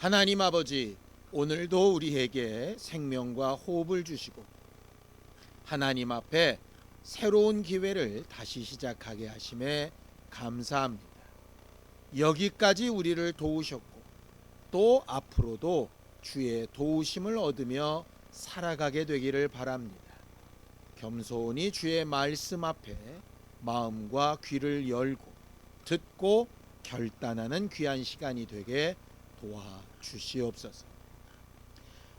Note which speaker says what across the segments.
Speaker 1: 하나님 아버지, 오늘도 우리에게 생명과 호흡을 주시고 하나님 앞에 새로운 기회를 다시 시작하게 하심에 감사합니다. 여기까지 우리를 도우셨고 또 앞으로도 주의 도우심을 얻으며 살아가게 되기를 바랍니다. 겸손히 주의 말씀 앞에 마음과 귀를 열고 듣고 결단하는 귀한 시간이 되게 도와주시옵소서.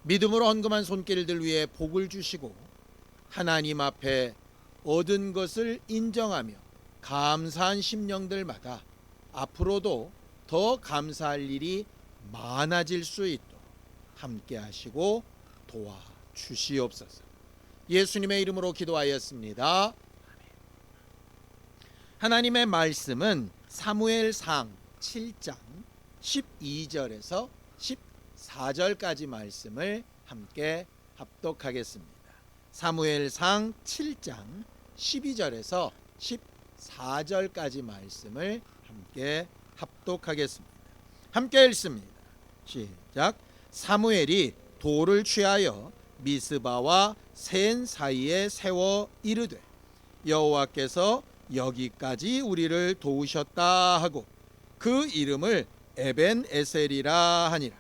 Speaker 1: 믿음으로 헌금한 손길들 위해 복을 주시고 하나님 앞에 얻은 것을 인정하며 감사한 심령들마다 앞으로도 더 감사할 일이 많아질 수 있도록 함께 하시고 도와주시옵소서. 예수님의 이름으로 기도하였습니다. 하나님의 말씀은 사무엘상 7장 12절에서 14절까지 말씀을 함께 합독하겠습니다. 사무엘상 7장 12절에서 14절까지 말씀을 함께 합독하겠습니다. 함께 읽습니다. 시작. 사무엘이 돌을 취하여 미스바와 센 사이에 세워 이르되 여호와께서 여기까지 우리를 도우셨다 하고 그 이름을 에벤 에셀이라 하니라.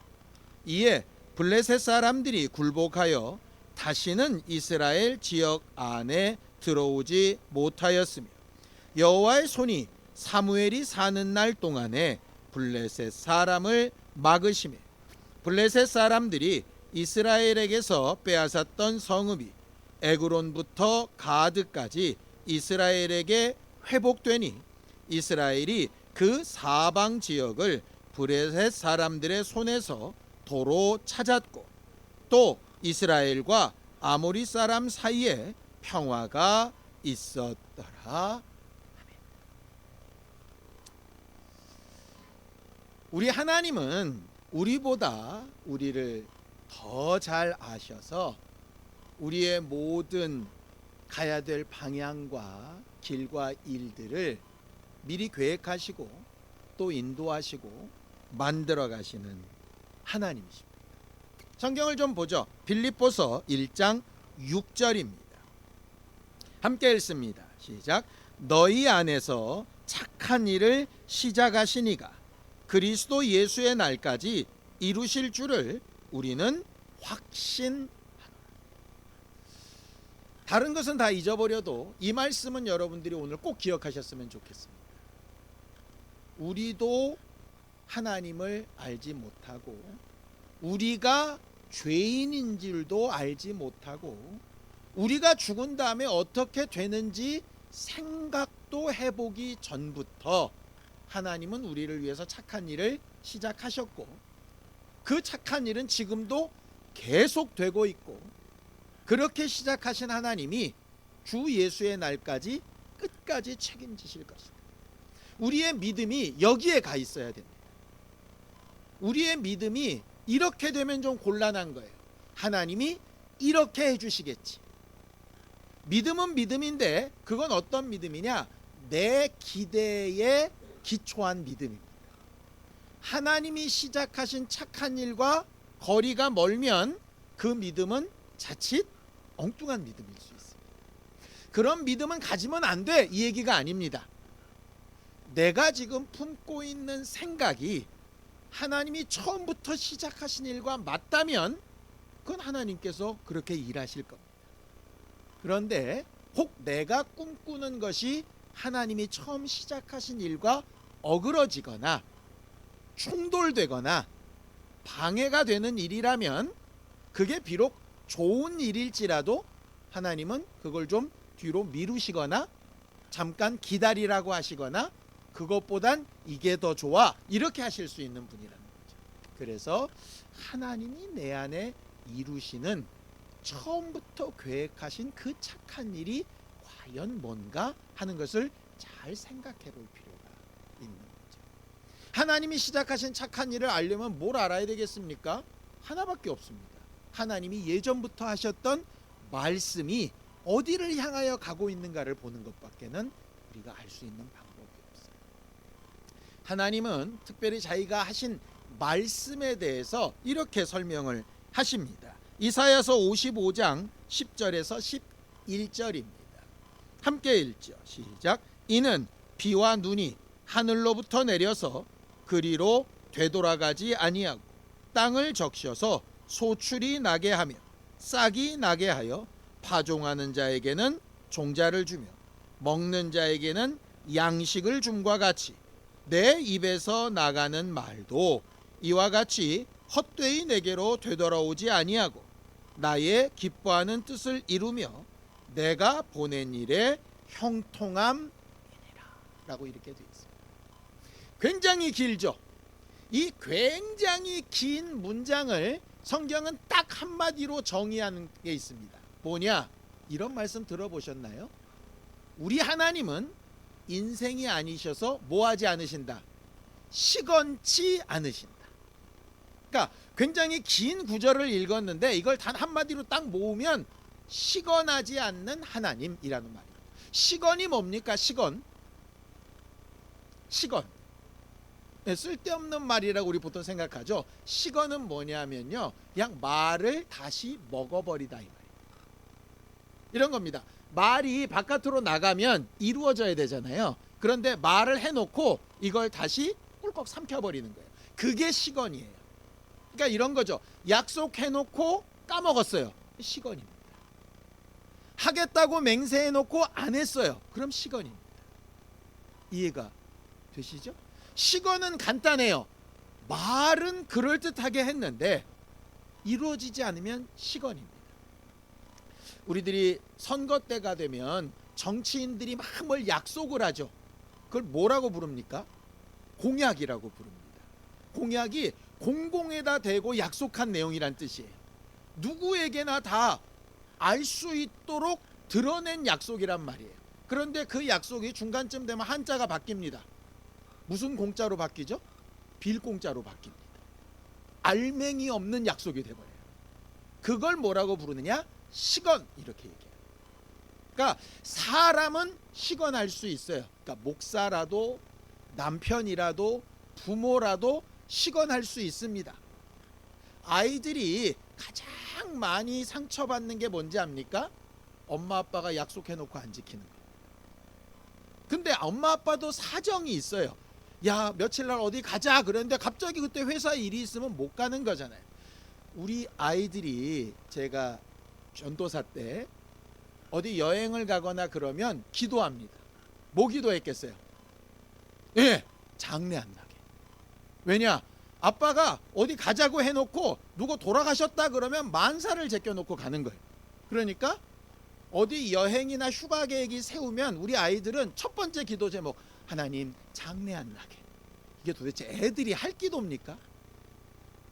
Speaker 1: 이에 블레셋 사람들이 굴복하여 다시는 이스라엘 지역 안에 들어오지 못하였으며 여호와의 손이 사무엘이 사는 날 동안에 블레셋 사람을 막으시매 블레셋 사람들이 이스라엘에게서 빼앗았던 성읍이 에그론부터 가드까지 이스라엘에게 회복되니 이스라엘이 그 사방 지역을 블레셋 사람들의 손에서 도로 찾았고 또 이스라엘과 아모리 사람 사이에 평화가 있었더라. 우리 하나님은 우리보다 우리를 더 잘 아셔서 우리의 모든 가야 될 방향과 길과 일들을 미리 계획하시고 또 인도하시고 만들어 가시는 하나님이십니다. 성경을 좀 보죠. 빌립보서 1장 6절입니다. 함께 읽습니다. 시작. 너희 안에서 착한 일을 시작하시니가 그리스도 예수의 날까지 이루실 줄을 우리는 확신하노라. 다른 것은 다 잊어버려도 이 말씀은 여러분들이 오늘 꼭 기억하셨으면 좋겠습니다. 우리도 하나님을 알지 못하고 우리가 죄인인 줄도 알지 못하고 우리가 죽은 다음에 어떻게 되는지 생각도 해보기 전부터 하나님은 우리를 위해서 착한 일을 시작하셨고 그 착한 일은 지금도 계속되고 있고 그렇게 시작하신 하나님이 주 예수의 날까지 끝까지 책임지실 것입니다. 우리의 믿음이 여기에 가 있어야 됩니다. 우리의 믿음이 이렇게 되면 좀 곤란한 거예요. 하나님이 이렇게 해주시겠지. 믿음은 믿음인데 그건 어떤 믿음이냐? 내 기대에 기초한 믿음입니다. 하나님이 시작하신 착한 일과 거리가 멀면 그 믿음은 자칫 엉뚱한 믿음일 수 있습니다. 그런 믿음은 가지면 안 돼, 이 얘기가 아닙니다. 내가 지금 품고 있는 생각이 하나님이 처음부터 시작하신 일과 맞다면 그건 하나님께서 그렇게 일하실 겁니다. 그런데 혹 내가 꿈꾸는 것이 하나님이 처음 시작하신 일과 어그러지거나 충돌되거나 방해가 되는 일이라면 그게 비록 좋은 일일지라도 하나님은 그걸 좀 뒤로 미루시거나 잠깐 기다리라고 하시거나 그것보단 이게 더 좋아 이렇게 하실 수 있는 분이라는 거죠. 그래서 하나님이 내 안에 이루시는 처음부터 계획하신 그 착한 일이 과연 뭔가 하는 것을 잘 생각해 볼 필요가 있는 거죠. 하나님이 시작하신 착한 일을 알려면 뭘 알아야 되겠습니까? 하나밖에 없습니다. 하나님이 예전부터 하셨던 말씀이 어디를 향하여 가고 있는가를 보는 것밖에는 우리가 알 수 있는 방법이 없어요. 하나님은 특별히 자기가 하신 말씀에 대해서 이렇게 설명을 하십니다. 이사야서 55장 10절에서 11절입니다. 함께 읽죠. 시작. 이는 비와 눈이 하늘로부터 내려서 그리로 되돌아가지 아니하고 땅을 적셔서 소출이 나게 하며 싹이 나게 하여 파종하는 자에게는 종자를 주며 먹는 자에게는 양식을 줌과 같이 내 입에서 나가는 말도 이와 같이 헛되이 내게로 되돌아오지 아니하고 나의 기뻐하는 뜻을 이루며 내가 보낸 일에 형통함이니라 라고 이렇게 되어 있습니다. 굉장히 길죠. 이 굉장히 긴 문장을 성경은 딱 한마디로 정의하는 게 있습니다. 뭐냐? 이런 말씀 들어보셨나요? 우리 하나님은 인생이 아니셔서 뭐하지 않으신다? 시건치 않으신다. 그러니까 굉장히 긴 구절을 읽었는데 이걸 단 한마디로 딱 모으면 시건하지 않는 하나님이라는 말이에요. 시건이 뭡니까? 시건. 네, 쓸데없는 말이라고 우리 보통 생각하죠. 시건은 뭐냐면요, 그냥 말을 다시 먹어버리다 이 말이에요. 이런 겁니다. 말이 바깥으로 나가면 이루어져야 되잖아요. 그런데 말을 해놓고 이걸 다시 꿀꺽 삼켜버리는 거예요. 그게 시건이에요. 그러니까 이런 거죠. 약속해놓고 까먹었어요. 시건입니다. 하겠다고 맹세해놓고 안 했어요. 그럼 시건입니다. 이해가 되시죠? 시건은 간단해요. 말은 그럴듯하게 했는데 이루어지지 않으면 시건입니다. 우리들이 선거 때가 되면 정치인들이 막 뭘 약속을 하죠. 그걸 뭐라고 부릅니까? 공약이라고 부릅니다. 공약이 공공에다 대고 약속한 내용이란 뜻이에요. 누구에게나 다 알 수 있도록 드러낸 약속이란 말이에요. 그런데 그 약속이 중간쯤 되면 한자가 바뀝니다. 무슨 공짜로 바뀌죠? 빌공짜로 바뀝니다. 알맹이 없는 약속이 돼버려요. 그걸 뭐라고 부르느냐? 시건, 이렇게 얘기해요. 그러니까 사람은 시건할 수 있어요. 그러니까 목사라도 남편이라도 부모라도 시건할 수 있습니다. 아이들이 가장 많이 상처받는 게 뭔지 압니까? 엄마 아빠가 약속해놓고 안 지키는 거예요. 근데 엄마 아빠도 사정이 있어요. 야, 며칠 날 어디 가자 그랬는데 갑자기 그때 회사에 일이 있으면 못 가는 거잖아요. 우리 아이들이 제가 전도사 때 어디 여행을 가거나 그러면 기도합니다. 뭐 기도했겠어요? 예, 장례 안 나게. 왜냐? 아빠가 어디 가자고 해놓고 누구 돌아가셨다 그러면 만사를 제껴놓고 가는 거예요. 그러니까 어디 여행이나 휴가 계획이 세우면 우리 아이들은 첫 번째 기도 제목, 하나님 장례 안 나게. 이게 도대체 애들이 할 기도입니까?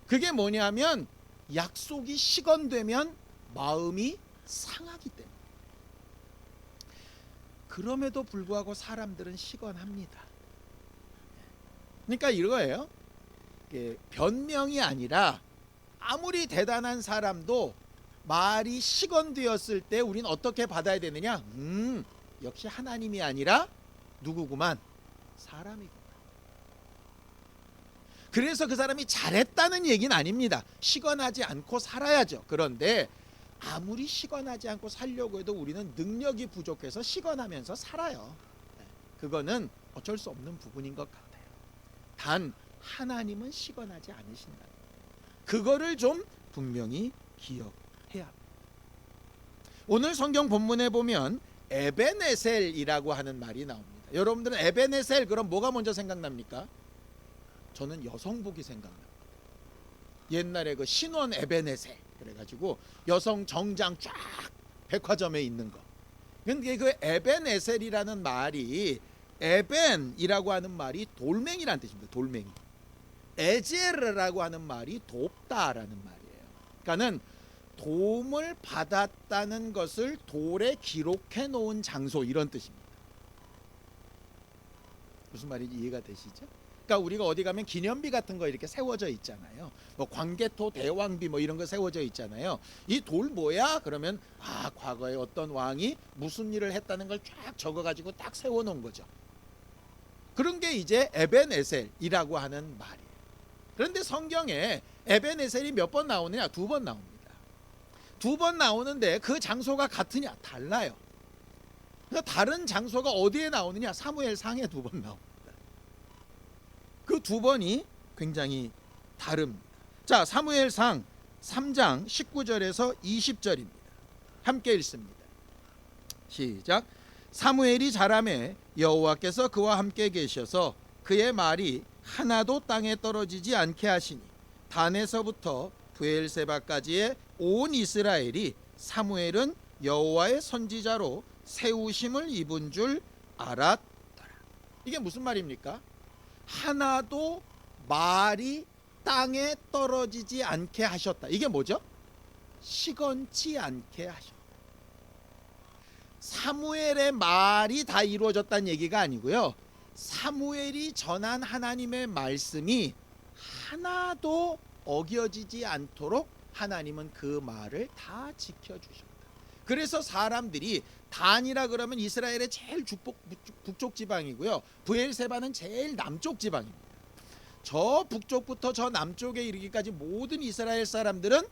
Speaker 1: 그게 뭐냐면 약속이 시건되면 마음이 상하기 때문에. 그럼에도 불구하고 사람들은 시건합니다. 그러니까 이거예요. 변명이 아니라 아무리 대단한 사람도 말이 시건되었을 때 우리는 어떻게 받아야 되느냐? 역시 하나님이 아니라 누구구만? 사람이구만. 그래서 그 사람이 잘했다는 얘기는 아닙니다. 시건하지 않고 살아야죠. 그런데 아무리 시건하지 않고 살려고 해도 우리는 능력이 부족해서 시건하면서 살아요. 그거는 어쩔 수 없는 부분인 것 같아요. 단 하나님은 시건하지 않으신다. 그거를 좀 분명히 기억해야 합니다. 오늘 성경 본문에 보면 에베네셀이라고 하는 말이 나옵니다. 여러분들은 에베네셀 그럼 뭐가 먼저 생각납니까? 저는 여성복이 생각납니다. 옛날에 그 신원 에베네셀 그래가지고 여성 정장 쫙 백화점에 있는 거. 근데 그 에베네셀이라는 말이 에벤이라고 하는 말이 돌멩이라는 뜻입니다. 돌멩이. 에제르라고 하는 말이 돕다라는 말이에요. 그러니까는 도움을 받았다는 것을 돌에 기록해 놓은 장소 이런 뜻입니다. 무슨 말인지 이해가 되시죠? 그러니까 우리가 어디 가면 기념비 같은 거 이렇게 세워져 있잖아요. 뭐 광개토 대왕비 뭐 이런 거 세워져 있잖아요. 이 돌 뭐야? 그러면 과거에 어떤 왕이 무슨 일을 했다는 걸 쫙 적어가지고 딱 세워놓은 거죠. 그런 게 이제 에벤에셀이라고 하는 말이에요. 그런데 성경에 에베네셀이 몇 번 나오느냐? 2번 나옵니다. 2번 나오는데 그 장소가 같으냐? 달라요. 다른 장소가 어디에 나오느냐? 사무엘상에 2번 나옵니다. 그 2번이 굉장히 다릅니다. 자, 사무엘상 3장 19절에서 20절입니다. 함께 읽습니다. 시작. 사무엘이 자라매 여호와께서 그와 함께 계셔서 그의 말이 하나도 땅에 떨어지지 않게 하시니 단에서부터 브엘세바까지의 온 이스라엘이 사무엘은 여호와의 선지자로 세우심을 입은 줄 알았더라. 이게 무슨 말입니까? 하나도 말이 땅에 떨어지지 않게 하셨다. 이게 뭐죠? 시건치 않게 하셨다. 사무엘의 말이 다 이루어졌다는 얘기가 아니고요, 사무엘이 전한 하나님의 말씀이 하나도 어겨지지 않도록 하나님은 그 말을 다 지켜주셨다. 그래서 사람들이 단이라 그러면 이스라엘의 제일 북쪽 지방이고요, 브엘세바는 제일 남쪽 지방입니다. 저 북쪽부터 저 남쪽에 이르기까지 모든 이스라엘 사람들은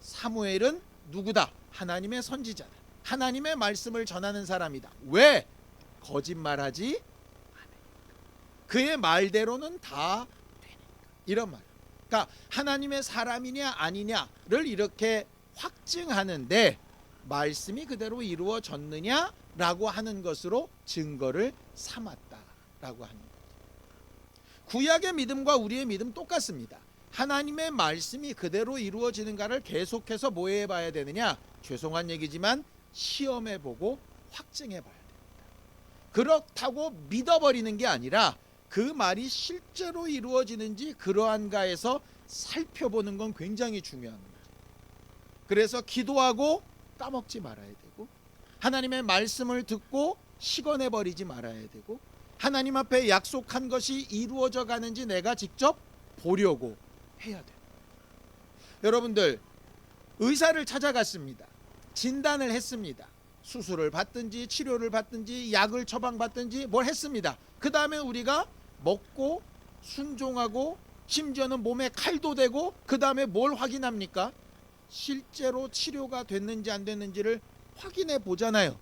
Speaker 1: 사무엘은 누구다? 하나님의 선지자다. 하나님의 말씀을 전하는 사람이다. 왜? 거짓말하지 않으니까. 그의 말대로는 다 되니까. 이런 말. 그러니까 하나님의 사람이냐 아니냐를 이렇게 확증하는데 말씀이 그대로 이루어졌느냐라고 하는 것으로 증거를 삼았다라고 하는 거죠. 구약의 믿음과 우리의 믿음 똑같습니다. 하나님의 말씀이 그대로 이루어지는가를 계속해서 뭐 해봐야 되느냐? 죄송한 얘기지만 시험해보고 확증해봐야 됩니다. 그렇다고 믿어버리는 게 아니라 그 말이 실제로 이루어지는지 그러한가에서 살펴보는 건 굉장히 중요한 거죠. 그래서 기도하고 까먹지 말아야 되고, 하나님의 말씀을 듣고 시건해버리지 말아야 되고, 하나님 앞에 약속한 것이 이루어져 가는지 내가 직접 보려고 해야 돼요. 여러분들, 의사를 찾아갔습니다. 진단을 했습니다. 수술을 받든지 치료를 받든지 약을 처방받든지 뭘 했습니다. 그 다음에 우리가 먹고 순종하고 심지어는 몸에 칼도 대고 그 다음에 뭘 확인합니까? 실제로 치료가 됐는지 안 됐는지를 확인해 보잖아요.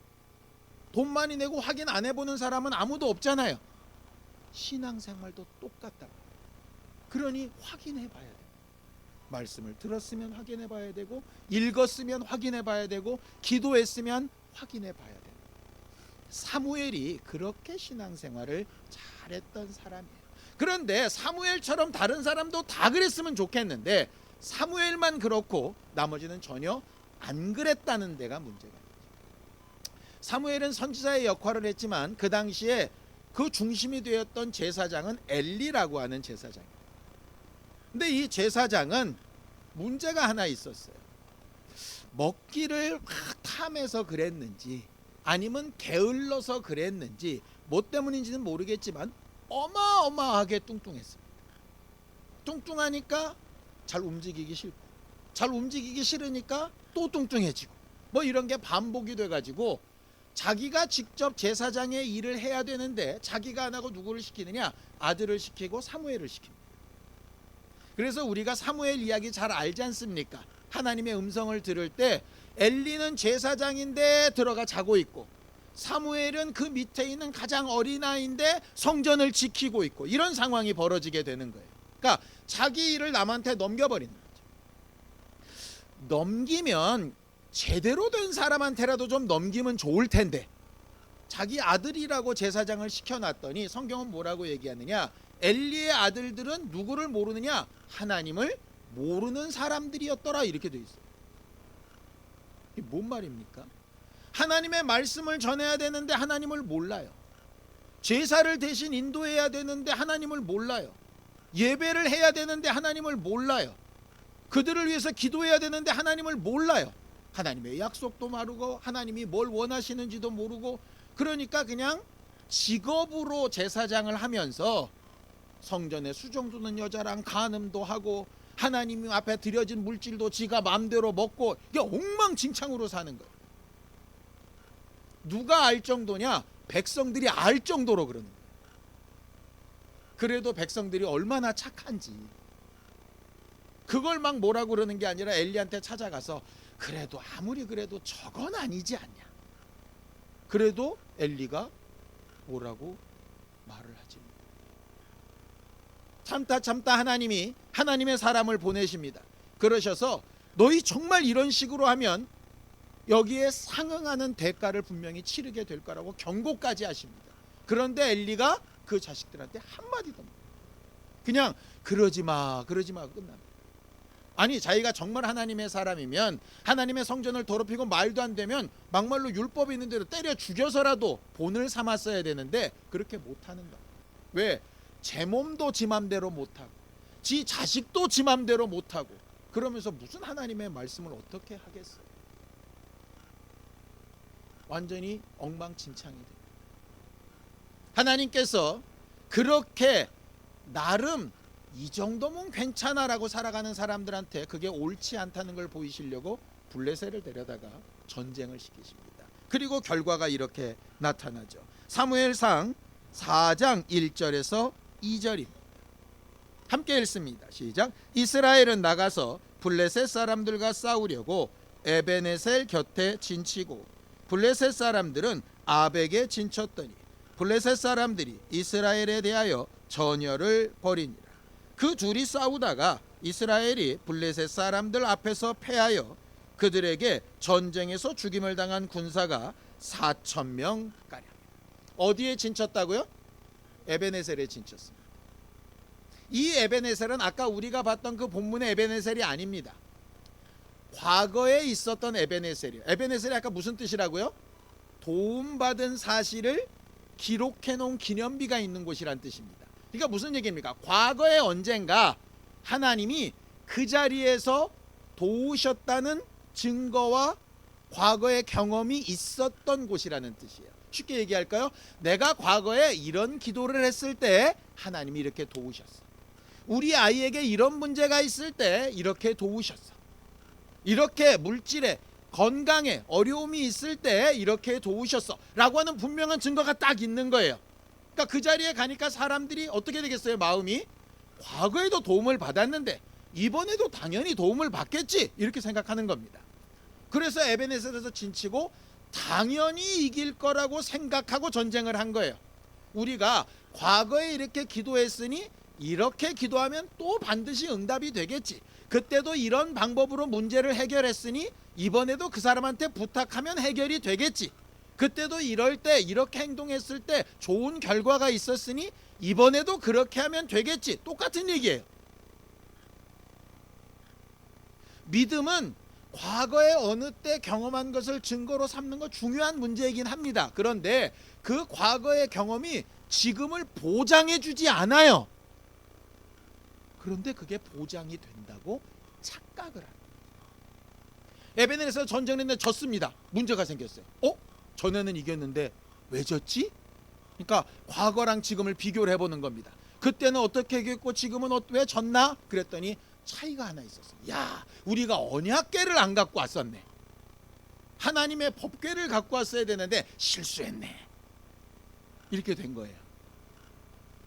Speaker 1: 돈 많이 내고 확인 안 해보는 사람은 아무도 없잖아요. 신앙생활도 똑같다. 그러니 확인해 봐야 돼요. 말씀을 들었으면 확인해 봐야 되고, 읽었으면 확인해 봐야 되고, 기도했으면 확인해 봐야 돼요. 사무엘이 그렇게 신앙생활을 잘했던 사람이에요. 그런데 사무엘처럼 다른 사람도 다 그랬으면 좋겠는데 사무엘만 그렇고 나머지는 전혀 안 그랬다는 데가 문제가 있죠. 사무엘은 선지자의 역할을 했지만 그 당시에 그 중심이 되었던 제사장은 엘리라고 하는 제사장이에요. 근데 이 제사장은 문제가 하나 있었어요. 먹기를 막 탐해서 그랬는지 아니면 게을러서 그랬는지 뭐 때문인지는 모르겠지만 어마어마하게 뚱뚱했습니다. 뚱뚱하니까 잘 움직이기 싫고, 잘 움직이기 싫으니까 또 뚱뚱해지고, 뭐 이런 게 반복이 돼가지고 자기가 직접 제사장의 일을 해야 되는데 자기가 안 하고 누구를 시키느냐? 아들을 시키고 사무엘을 시킵니다. 그래서 우리가 사무엘 이야기 잘 알지 않습니까? 하나님의 음성을 들을 때 엘리는 제사장인데 들어가 자고 있고, 사무엘은 그 밑에 있는 가장 어린 아이인데 성전을 지키고 있고, 이런 상황이 벌어지게 되는 거예요. 그러니까 자기 일을 남한테 넘겨버리는 거죠. 넘기면 제대로 된 사람한테라도 좀 넘기면 좋을 텐데 자기 아들이라고 제사장을 시켜놨더니 성경은 뭐라고 얘기하느냐? 엘리의 아들들은 누구를 모르느냐? 하나님을 모르는 사람들이었더라, 이렇게 돼 있어요. 이게 뭔 말입니까? 하나님의 말씀을 전해야 되는데 하나님을 몰라요. 제사를 대신 인도해야 되는데 하나님을 몰라요. 예배를 해야 되는데 하나님을 몰라요. 그들을 위해서 기도해야 되는데 하나님을 몰라요. 하나님의 약속도 모르고 하나님이 뭘 원하시는지도 모르고, 그러니까 그냥 직업으로 제사장을 하면서 성전에 수종 두는 여자랑 간음도 하고 하나님 앞에 드려진 물질도 지가 마음대로 먹고, 이게 엉망진창으로 사는 거예요. 누가 알 정도냐? 백성들이 알 정도로 그러는 거예요. 그래도 백성들이 얼마나 착한지 그걸 막 뭐라고 그러는 게 아니라 엘리한테 찾아가서 그래도 아무리 그래도 저건 아니지 않냐. 그래도 엘리가 뭐라고 말을 하지 못해요. 참다 하나님이 하나님의 사람을 보내십니다. 그러셔서 너희 정말 이런 식으로 하면 여기에 상응하는 대가를 분명히 치르게 될 거라고 경고까지 하십니다. 그런데 엘리가 그 자식들한테 한마디도 못, 그냥 그러지 마 끝납니다. 아니 자기가 정말 하나님의 사람이면 하나님의 성전을 더럽히고 말도 안 되면 막말로 율법이 있는 대로 때려 죽여서라도 본을 삼았어야 되는데 그렇게 못하는 거야. 왜? 제 몸도 지 맘대로 못하고 지 자식도 지 맘대로 못하고 그러면서 무슨 하나님의 말씀을 어떻게 하겠어요. 완전히 엉망진창이 됩니다. 하나님께서 그렇게 나름 이 정도면 괜찮아라고 살아가는 사람들한테 그게 옳지 않다는 걸 보이시려고 블레셋을 데려다가 전쟁을 시키십니다. 그리고 결과가 이렇게 나타나죠. 사무엘상 4장 1절에서 2절입니다. 함께 읽습니다. 시작. 이스라엘은 나가서 블레셋 사람들과 싸우려고 에베네셀 곁에 진치고 블레셋 사람들은 아벡에 진쳤더니 블레셋 사람들이 이스라엘에 대하여 전열을 벌이니라. 그 둘이 싸우다가 이스라엘이 블레셋 사람들 앞에서 패하여 그들에게 전쟁에서 죽임을 당한 군사가 4,000명 가량. 어디에 진쳤다고요? 에베네셀에 진쳤습니다. 이 에베네셀은 아까 우리가 봤던 그 본문의 에베네셀이 아닙니다. 과거에 있었던 에베네셀이에요. 에베네셀이 아까 무슨 뜻이라고요? 도움받은 사실을 기록해 놓은 기념비가 있는 곳이란 뜻입니다. 그러니까 무슨 얘기입니까? 과거에 언젠가 하나님이 그 자리에서 도우셨다는 증거와 과거의 경험이 있었던 곳이라는 뜻이에요. 쉽게 얘기할까요? 내가 과거에 이런 기도를 했을 때 하나님이 이렇게 도우셨어. 우리 아이에게 이런 문제가 있을 때 이렇게 도우셨어. 이렇게 물질에 건강에 어려움이 있을 때 이렇게 도우셨어 라고 하는 분명한 증거가 딱 있는 거예요. 그러니까 그 자리에 가니까 사람들이 어떻게 되겠어요? 마음이 과거에도 도움을 받았는데 이번에도 당연히 도움을 받겠지 이렇게 생각하는 겁니다. 그래서 에베네셀에서 진치고 당연히 이길 거라고 생각하고 전쟁을 한 거예요. 우리가 과거에 이렇게 기도했으니 이렇게 기도하면 또 반드시 응답이 되겠지. 그때도 이런 방법으로 문제를 해결했으니 이번에도 그 사람한테 부탁하면 해결이 되겠지. 그때도 이럴 때 이렇게 행동했을 때 좋은 결과가 있었으니 이번에도 그렇게 하면 되겠지. 똑같은 얘기예요. 믿음은 과거에 어느 때 경험한 것을 증거로 삼는 거 중요한 문제이긴 합니다. 그런데 그 과거의 경험이 지금을 보장해 주지 않아요. 그런데 그게 보장이 된다고 착각을 합니다. 에베네셀에서 전쟁을 했는데 졌습니다. 문제가 생겼어요. 전에는 이겼는데 왜 졌지? 그러니까 과거랑 지금을 비교를 해보는 겁니다. 그때는 어떻게 이겼고 지금은 왜 졌나? 그랬더니 차이가 하나 있었어요. 야, 우리가 언약궤를 안 갖고 왔었네. 하나님의 법궤를 갖고 왔어야 되는데 실수했네. 이렇게 된 거예요.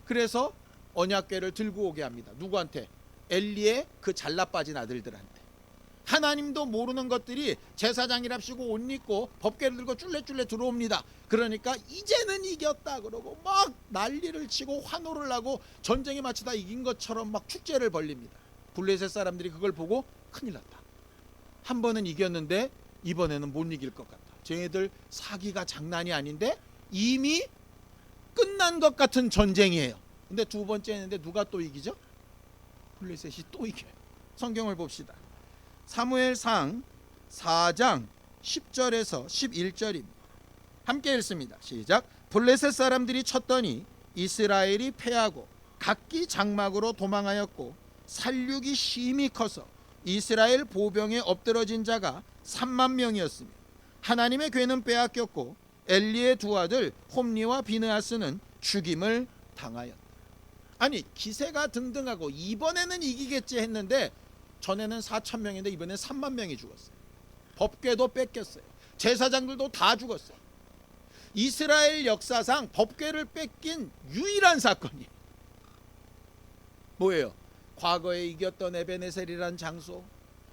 Speaker 1: 그래서 언약궤를 들고 오게 합니다. 누구한테? 엘리의 그 잘나빠진 아들들한테. 하나님도 모르는 것들이 제사장이랍시고 옷 입고 법궤를 들고 쫄래쫄래 들어옵니다. 그러니까 이제는 이겼다 그러고 막 난리를 치고 환호를 하고 전쟁에 마치 다 이긴 것처럼 막 축제를 벌립니다. 블레셋 사람들이 그걸 보고 큰일 났다. 한 번은 이겼는데 이번에는 못 이길 것 같다. 쟤네들 사기가 장난이 아닌데 이미 끝난 것 같은 전쟁이에요. 근데 두 번째 했는데 누가 또 이기죠? 블레셋이 또 이겨요. 성경을 봅시다. 사무엘상 4장 10절에서 11절입니다. 함께 읽습니다. 시작. 블레셋 사람들이 쳤더니 이스라엘이 패하고 각기 장막으로 도망하였고 살육이 심히 커서 이스라엘 보병에 엎드러진 자가 3만 명이었으며 하나님의 궤는 빼앗겼고 엘리의 두 아들 홈리와 비느하스는 죽임을 당하였다. 아니 기세가 등등하고 이번에는 이기겠지 했는데 전에는 4천 명인데 이번에는 3만 명이 죽었어요. 법궤도 뺏겼어요. 제사장들도 다 죽었어요. 이스라엘 역사상 법궤를 뺏긴 유일한 사건이 뭐예요? 과거에 이겼던 에베네셀이란 장소,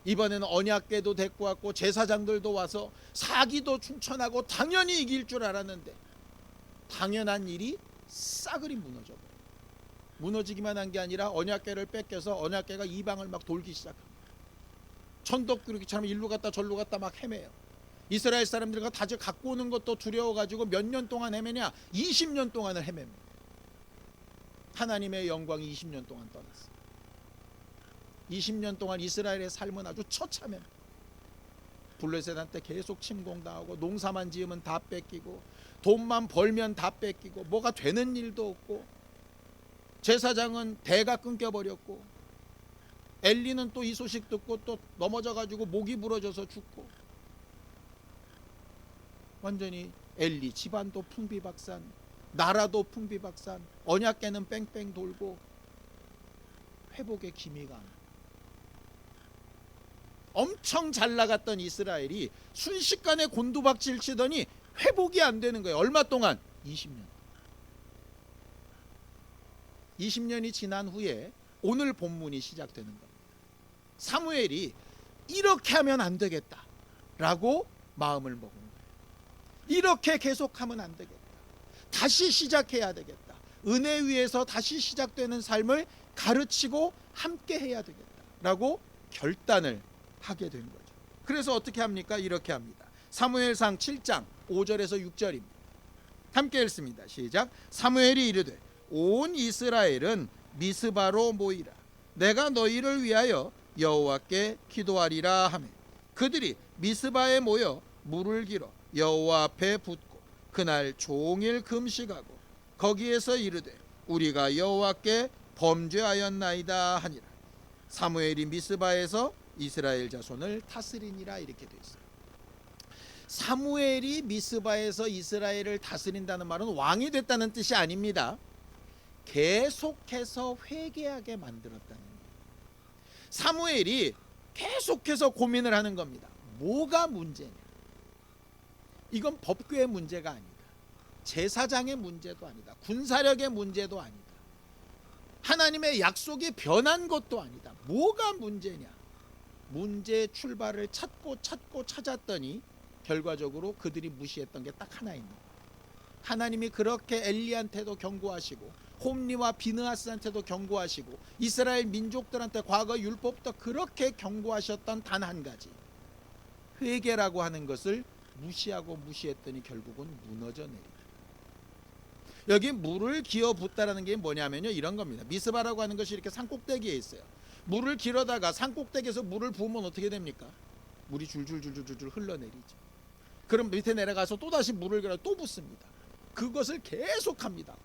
Speaker 1: 이번에는 언약궤도 데리고 왔고 제사장들도 와서 사기도 충천하고 당연히 이길 줄 알았는데 당연한 일이 싸그리 무너져 버려요. 무너지기만 한 게 아니라 언약궤를 뺏겨서 언약궤가 이방을 막 돌기 시작합니다. 천덕꾸러기처럼 일로 갔다 절로 갔다 막 헤매요. 이스라엘 사람들과 다시 갖고 오는 것도 두려워가지고 몇 년 동안 헤매냐? 20년 동안을 헤맵니다. 하나님의 영광이 20년 동안 떠났어요. 20년 동안 이스라엘의 삶은 아주 처참해요. 블레셋한테 계속 침공당하고 농사만 지으면 다 뺏기고 돈만 벌면 다 뺏기고 뭐가 되는 일도 없고 제사장은 대가 끊겨버렸고 엘리는 또 이 소식 듣고 또 넘어져가지고 목이 부러져서 죽고 완전히 엘리 집안도 풍비박산, 나라도 풍비박산, 언약궤는 뺑뺑 돌고 회복의 기미가 안 나요. 엄청 잘 나갔던 이스라엘이 순식간에 곤두박질 치더니 회복이 안 되는 거예요. 얼마 동안? 20년. 20년이 지난 후에 오늘 본문이 시작되는 겁니다. 사무엘이 이렇게 하면 안 되겠다 라고 마음을 먹은 거예요. 이렇게 계속하면 안 되겠다. 다시 시작해야 되겠다. 은혜 위에서 다시 시작되는 삶을 가르치고 함께 해야 되겠다 라고 결단을 하게 된 거죠. 그래서 어떻게 합니까? 이렇게 합니다. 사무엘상 7장 5절에서 6절입니다. 함께 읽습니다. 시작. 사무엘이 이르되 온 이스라엘은 미스바로 모이라. 내가 너희를 위하여 여호와께 기도하리라 하매 그들이 미스바에 모여 물을 길어 여호와 앞에 붓고 그날 종일 금식하고 거기에서 이르되 우리가 여호와께 범죄하였나이다 하니라. 사무엘이 미스바에서 이스라엘 자손을 다스리니라 이렇게 되어 있어요. 사무엘이 미스바에서 이스라엘을 다스린다는 말은 왕이 됐다는 뜻이 아닙니다. 계속해서 회개하게 만들었다는 거예요. 사무엘이 계속해서 고민을 하는 겁니다. 뭐가 문제냐? 이건 법궤의 문제가 아니다. 제사장의 문제도 아니다. 군사력의 문제도 아니다. 하나님의 약속이 변한 것도 아니다. 뭐가 문제냐? 문제의 출발을 찾고 찾았더니 결과적으로 그들이 무시했던 게 딱 하나 있는 거예요. 하나님이 그렇게 엘리한테도 경고하시고 홈리와 비느하스한테도 경고하시고 이스라엘 민족들한테 과거 율법부터 그렇게 경고하셨던 단 한 가지, 회개라고 하는 것을 무시했더니 결국은 무너져 내리다. 여기 물을 기어 붓다라는 게 뭐냐면요, 이런 겁니다. 미스바라고 하는 것이 이렇게 산꼭대기에 있어요. 물을 길어다가 산꼭대기에서 물을 부으면 어떻게 됩니까? 물이 줄줄줄줄줄 흘러내리죠. 그럼 밑에 내려가서 또다시 물을 길어 또 붓습니다. 그것을 계속합니다.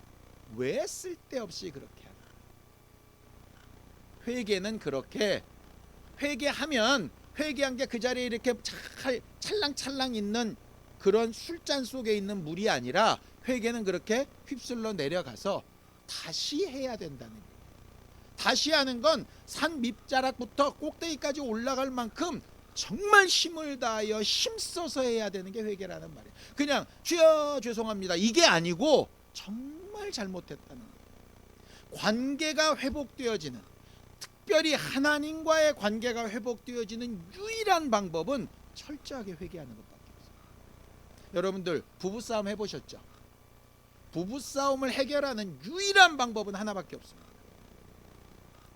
Speaker 1: 왜 쓸데없이 그렇게 하나? 회개는 그렇게 회개하면 회개한 게 그 자리에 이렇게 찰랑찰랑 있는 그런 술잔 속에 있는 물이 아니라 회개는 그렇게 휩쓸러 내려가서 다시 해야 된다는 거예요. 다시 하는 건 산 밑자락부터 꼭대기까지 올라갈 만큼 정말 힘을 다하여 힘써서 해야 되는 게 회개라는 말이에요. 그냥 주여 죄송합니다 이게 아니고 정말 잘못했다는 거예요. 관계가 회복되어지는, 특별히 하나님과의 관계가 회복되어지는 유일한 방법은 철저하게 회개하는 것밖에 없어요. 여러분들 부부싸움 해보셨죠? 부부싸움을 해결하는 유일한 방법은 하나밖에 없습니다.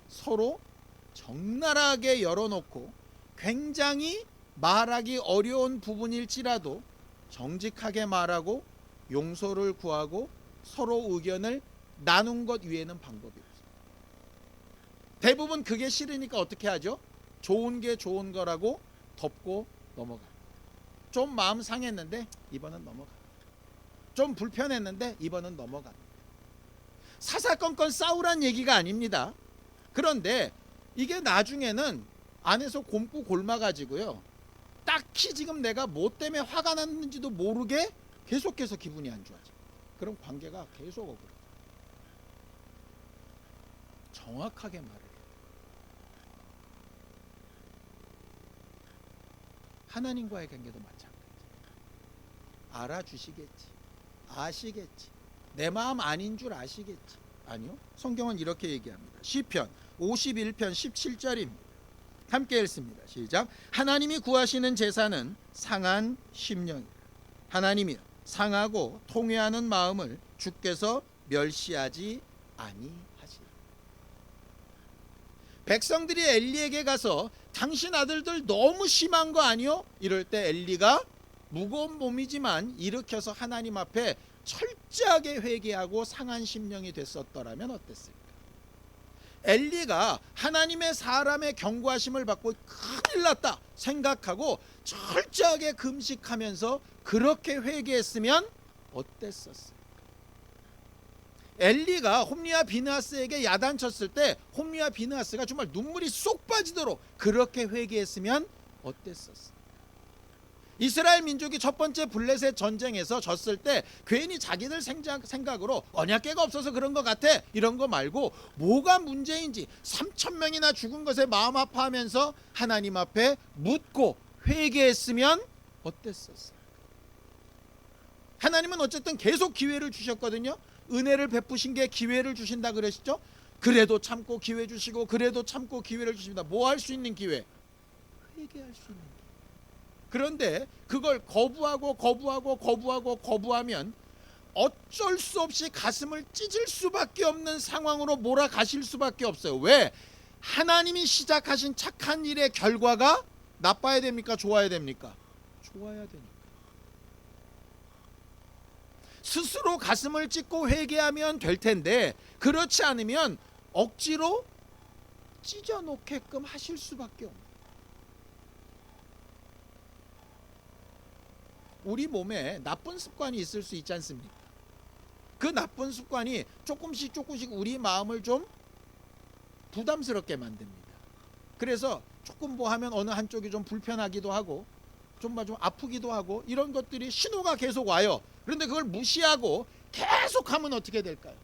Speaker 1: 서로 적나라하게 열어놓고 굉장히 말하기 어려운 부분일지라도 정직하게 말하고 용서를 구하고 서로 의견을 나눈 것 위에는 방법이 없어요. 대부분 그게 싫으니까 어떻게 하죠? 좋은 게 좋은 거라고 덮고 넘어가요. 좀 마음 상했는데 이번은 넘어가요. 좀 불편했는데 이번은 넘어가요. 사사건건 싸우란 얘기가 아닙니다. 그런데 이게 나중에는 안에서 곰고 골마가지고요, 딱히 지금 내가 뭐 때문에 화가 났는지도 모르게 계속해서 기분이 안 좋아져. 그럼 관계가 계속 오그라져. 정확하게 말을 해요. 하나님과의 관계도 마찬가지예요. 알아주시겠지, 아시겠지, 내 마음 아닌 줄 아시겠지. 아니요, 성경은 이렇게 얘기합니다. 시편 51편 17절입니다. 함께 읽습니다. 시작. 하나님이 구하시는 제사는 상한 심령이라. 하나님이 상하고 통회하는 마음을 주께서 멸시하지 아니하시라. 백성들이 엘리에게 가서 당신 아들들 너무 심한 거 아니요? 이럴 때 엘리가 무거운 몸이지만 일으켜서 하나님 앞에 철저하게 회개하고 상한 심령이 됐었더라면 어땠을까? 엘리가 하나님의 사람의 경고하심을 받고 큰일 났다 생각하고 철저하게 금식하면서 그렇게 회개했으면 어땠었을까? 엘리가 홈리와 비느하스에게 야단쳤을 때 홈리와 비느하스가 정말 눈물이 쏙 빠지도록 그렇게 회개했으면 어땠었을까? 이스라엘 민족이 첫 번째 블레셋 전쟁에서 졌을 때 괜히 자기들 생각으로 언약궤가 없어서 그런 것 같아 이런 거 말고 뭐가 문제인지 3,000명이나 죽은 것에 마음 아파하면서 하나님 앞에 묻고 회개했으면 어땠었을까? 하나님은 어쨌든 계속 기회를 주셨거든요. 은혜를 베푸신 게 기회를 주신다 그러시죠. 그래도 참고 기회 주시고 그래도 참고 기회를 주십니다. 뭐 할 수 있는 기회? 회개할 수 있는 기회. 그런데 그걸 거부하면 어쩔 수 없이 가슴을 찢을 수밖에 없는 상황으로 몰아가실 수밖에 없어요. 왜? 하나님이 시작하신 착한 일의 결과가 나빠야 됩니까? 좋아야 됩니까? 좋아야 되니까. 스스로 가슴을 찢고 회개하면 될 텐데 그렇지 않으면 억지로 찢어놓게끔 하실 수밖에 없는. 우리 몸에 나쁜 습관이 있을 수 있지 않습니까? 그 나쁜 습관이 조금씩 우리 마음을 좀 부담스럽게 만듭니다. 그래서 조금 뭐 하면 어느 한쪽이 좀 불편하기도 하고 좀 아프기도 하고 이런 것들이 신호가 계속 와요. 그런데 그걸 무시하고 계속하면 어떻게 될까요?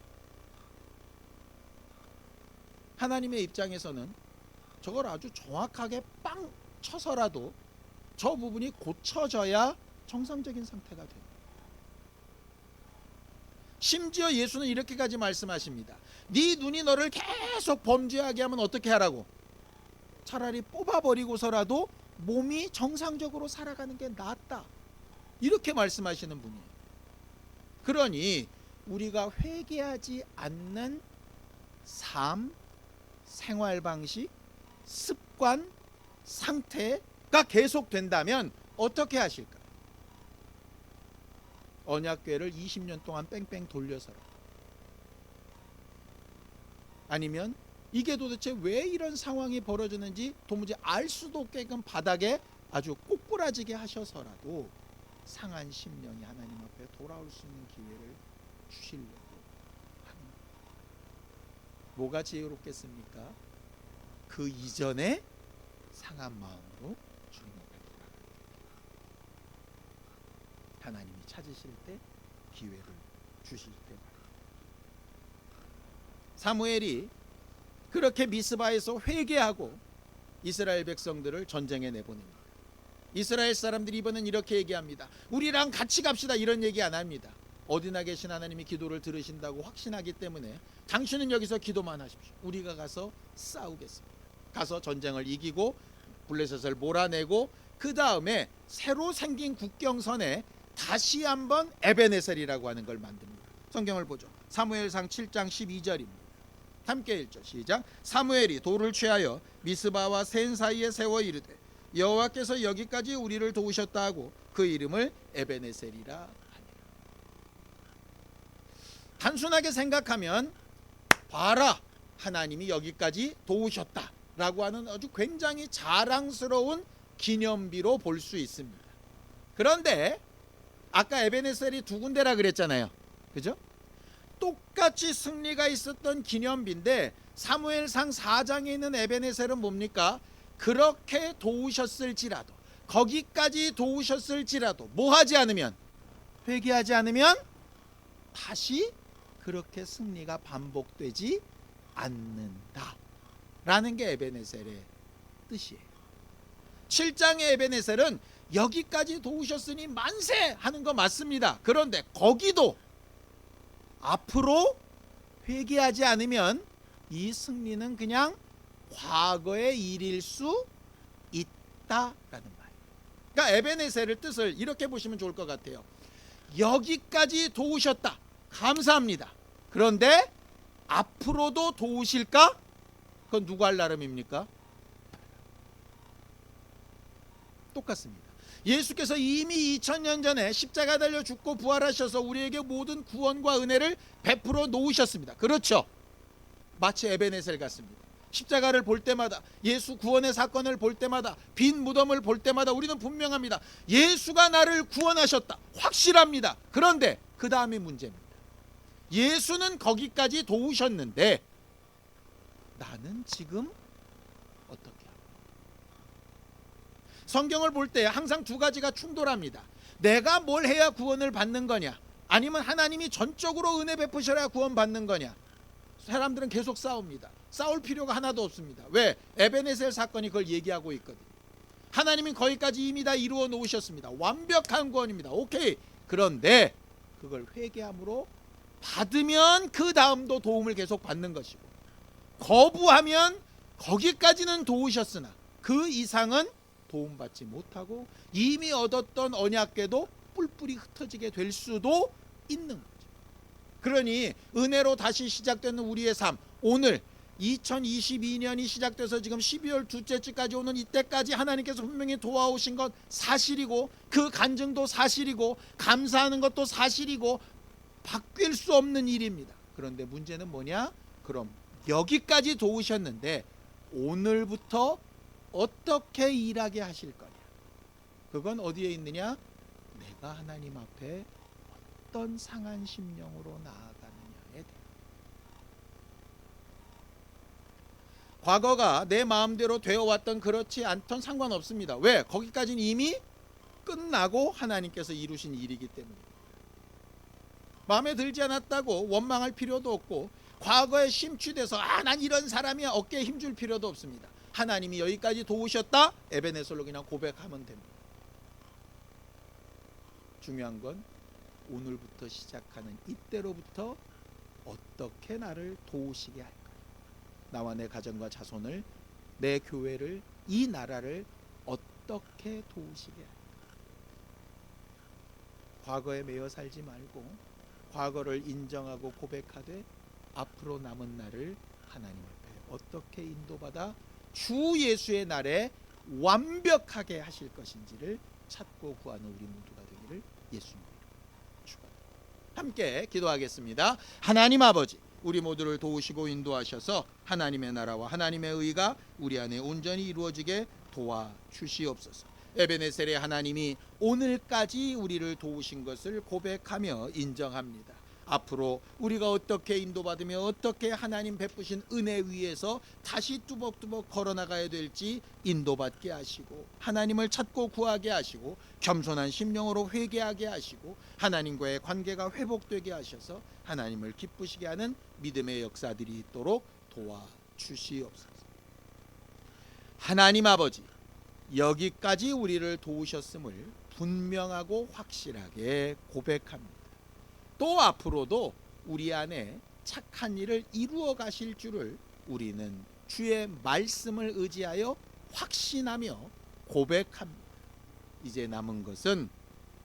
Speaker 1: 하나님의 입장에서는 저걸 아주 정확하게 빵 쳐서라도 저 부분이 고쳐져야 정상적인 상태가 됩니다. 심지어 예수는 이렇게까지 말씀하십니다. 네 눈이 너를 계속 범죄하게 하면 어떻게 하라고? 차라리 뽑아버리고서라도 몸이 정상적으로 살아가는 게 낫다. 이렇게 말씀하시는 분이에요. 그러니 우리가 회개하지 않는 삶, 생활 방식, 습관, 상태가 계속된다면 어떻게 하실까? 언약궤를 20년 동안 뺑뺑 돌려서라. 아니면 이게 도대체 왜 이런 상황이 벌어지는지 도무지 알 수도 없게끔 바닥에 아주 꼬꾸라지게 하셔서라도 상한 심령이 하나님 앞에 돌아올 수 있는 기회를 주시려고 하는 거예요. 뭐가 지혜롭겠습니까? 그 이전에 상한 마음으로 주님 앞에 돌아가는 거예요. 하나님이 찾으실 때 기회를 주실 때 말이에요. 사무엘이 그렇게 미스바에서 회개하고 이스라엘 백성들을 전쟁에 내보냅니다. 이스라엘 사람들이 이번엔 이렇게 얘기합니다. 우리랑 같이 갑시다. 이런 얘기 안 합니다. 어디나 계신 하나님이 기도를 들으신다고 확신하기 때문에 당신은 여기서 기도만 하십시오. 우리가 가서 싸우겠습니다. 가서 전쟁을 이기고 블레셋을 몰아내고 그 다음에 새로 생긴 국경선에 다시 한번 에베네셀이라고 하는 걸 만듭니다. 성경을 보죠. 사무엘상 7장 12절입니다. 함께 읽죠. 시작. 사무엘이 돌을 취하여 미스바와 센 사이에 세워 이르되 여호와께서 여기까지 우리를 도우셨다 하고 그 이름을 에베네셀이라 하니라. 단순하게 생각하면 봐라, 하나님이 여기까지 도우셨다 라고 하는 아주 굉장히 자랑스러운 기념비로 볼 수 있습니다. 그런데 아까 에베네셀이 두 군데라 그랬잖아요. 그죠? 똑같이 승리가 있었던 기념비인데 사무엘상 4장에 있는 에베네셀은 뭡니까? 그렇게 도우셨을지라도, 거기까지 도우셨을지라도 뭐 하지 않으면, 회개하지 않으면 다시 그렇게 승리가 반복되지 않는다 라는 게 에베네셀의 뜻이에요. 7장의 에베네셀은 여기까지 도우셨으니 만세 하는 거 맞습니다. 그런데 거기도 앞으로 회개하지 않으면 이 승리는 그냥 과거의 일일 수 있다라는 말. 그러니까 에베네셀의 뜻을 이렇게 보시면 좋을 것 같아요. 여기까지 도우셨다. 감사합니다. 그런데 앞으로도 도우실까? 그건 누구 할 나름입니까? 똑같습니다. 예수께서 이미 2000년 전에 십자가 달려 죽고 부활하셔서 우리에게 모든 구원과 은혜를 베풀어 놓으셨습니다. 그렇죠. 마치 에베네셀 같습니다. 십자가를 볼 때마다, 예수 구원의 사건을 볼 때마다, 빈 무덤을 볼 때마다 우리는 분명합니다. 예수가 나를 구원하셨다. 확실합니다. 그런데 그 다음이 문제입니다. 예수는 거기까지 도우셨는데 나는 지금 어떻게 하고? 성경을 볼 때 항상 두 가지가 충돌합니다. 내가 뭘 해야 구원을 받는 거냐, 아니면 하나님이 전적으로 은혜 베푸셔야 구원 받는 거냐. 사람들은 계속 싸웁니다. 싸울 필요가 하나도 없습니다. 왜? 에베네셀 사건이 그걸 얘기하고 있거든요. 하나님은 거기까지 이미 다 이루어 놓으셨습니다. 완벽한 구원입니다. 오케이. 그런데 그걸 회개함으로 받으면 그 다음도 도움을 계속 받는 것이고, 거부하면 거기까지는 도우셨으나 그 이상은 도움받지 못하고 이미 얻었던 언약궤도 뿔뿔이 흩어지게 될 수도 있는 거죠. 그러니 은혜로 다시 시작되는 우리의 삶, 오늘 2022년이 시작돼서 지금 12월 둘째 주까지 오는 이때까지 하나님께서 분명히 도와오신 것 사실이고, 그 간증도 사실이고, 감사하는 것도 사실이고, 바뀔 수 없는 일입니다. 그런데 문제는 뭐냐? 그럼 여기까지 도우셨는데 오늘부터 어떻게 일하게 하실 거냐? 그건 어디에 있느냐? 내가 하나님 앞에 어떤 상한 심령으로 나아가느냐에 대해. 과거가 내 마음대로 되어왔던 그렇지 않던 상관없습니다. 왜? 거기까지는 이미 끝나고 하나님께서 이루신 일이기 때문입니다. 마음에 들지 않았다고 원망할 필요도 없고, 과거에 심취돼서 난 이런 사람이야 어깨에 힘줄 필요도 없습니다. 하나님이 여기까지 도우셨다. 에베네셀로 그냥 고백하면 됩니다. 중요한 건 오늘부터 시작하는 이때로부터 어떻게 나를 도우시게 할까? 나와 내 가정과 자손을, 내 교회를, 이 나라를 어떻게 도우시게 할까? 과거에 매여 살지 말고 과거를 인정하고 고백하되 앞으로 남은 날을 하나님 앞에 어떻게 인도받아 주 예수의 날에 완벽하게 하실 것인지를 찾고 구하는 우리 모두가 되기를 예수님 이름으로 축원합니다. 함께 기도하겠습니다. 하나님 아버지, 우리 모두를 도우시고 인도하셔서 하나님의 나라와 하나님의 의가 우리 안에 온전히 이루어지게 도와주시옵소서. 에베네셀의 하나님이 오늘까지 우리를 도우신 것을 고백하며 인정합니다. 앞으로 우리가 어떻게 인도받으며 어떻게 하나님 베푸신 은혜 위에서 다시 뚜벅뚜벅 걸어나가야 될지 인도받게 하시고, 하나님을 찾고 구하게 하시고, 겸손한 심령으로 회개하게 하시고, 하나님과의 관계가 회복되게 하셔서 하나님을 기쁘시게 하는 믿음의 역사들이 있도록 도와주시옵소서. 하나님 아버지, 여기까지 우리를 도우셨음을 분명하고 확실하게 고백합니다. 또 앞으로도 우리 안에 착한 일을 이루어 가실 줄을 우리는 주의 말씀을 의지하여 확신하며 고백합니다. 이제 남은 것은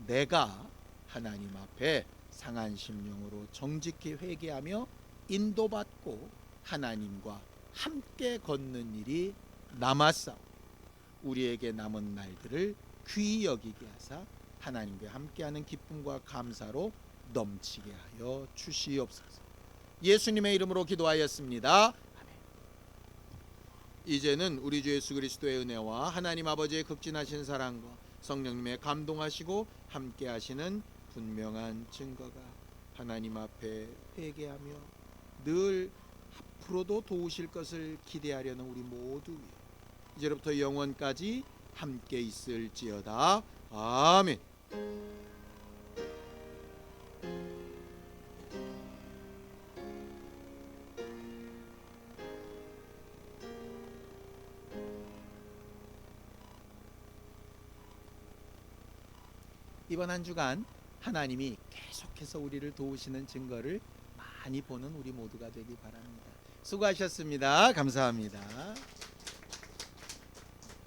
Speaker 1: 내가 하나님 앞에 상한 심령으로 정직히 회개하며 인도받고 하나님과 함께 걷는 일이 남았사오. 우리에게 남은 날들을 귀히 여기게 하사 하나님과 함께하는 기쁨과 감사로 넘치게 하여 주시옵소서. 예수님의 이름으로 기도하였습니다. 아멘. 이제는 우리 주 예수 그리스도의 은혜와 하나님 아버지의 극진하신 사랑과 성령님의 감동하시고 함께하시는 분명한 증거가 하나님 앞에 회개하며 늘 앞으로도 도우실 것을 기대하려는 우리 모두 위에 이제부터 영원까지 함께 있을지어다. 아멘. 이번 한 주간 하나님이 계속해서 우리를 도우시는 증거를 많이 보는 우리 모두가 되기 바랍니다. 수고하셨습니다. 감사합니다.